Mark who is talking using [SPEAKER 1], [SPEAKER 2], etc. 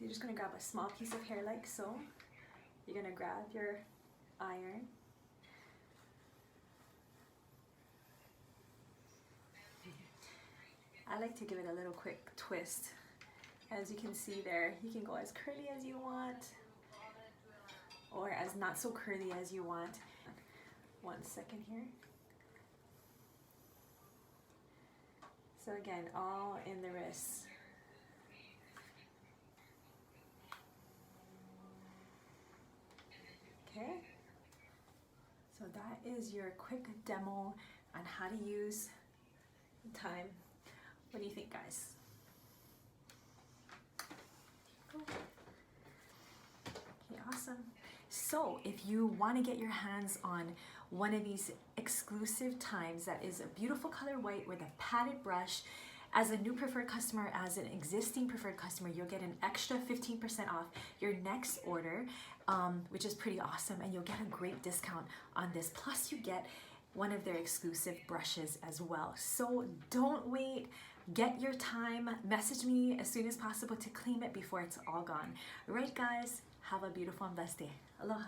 [SPEAKER 1] you're just going to grab a small piece of hair like so. You're going to grab your iron. I like to give it a little quick twist. As you can see there, you can go as curly as you want or as not so curly as you want. 1 second here. So again, all in the wrists. Okay, so that is your quick demo on how to use TYME. What do you think, guys? Okay, awesome. So if you want to get your hands on one of these exclusive TYMEs that is a beautiful color white with a padded brush, as a new preferred customer, as an existing preferred customer, you'll get an extra 15% off your next order, which is pretty awesome, and you'll get a great discount on this. Plus you get one of their exclusive brushes as well. So don't wait, get your TYME, message me as soon as possible to claim it before it's all gone. All right guys, have a beautiful and blessed day. Aloha.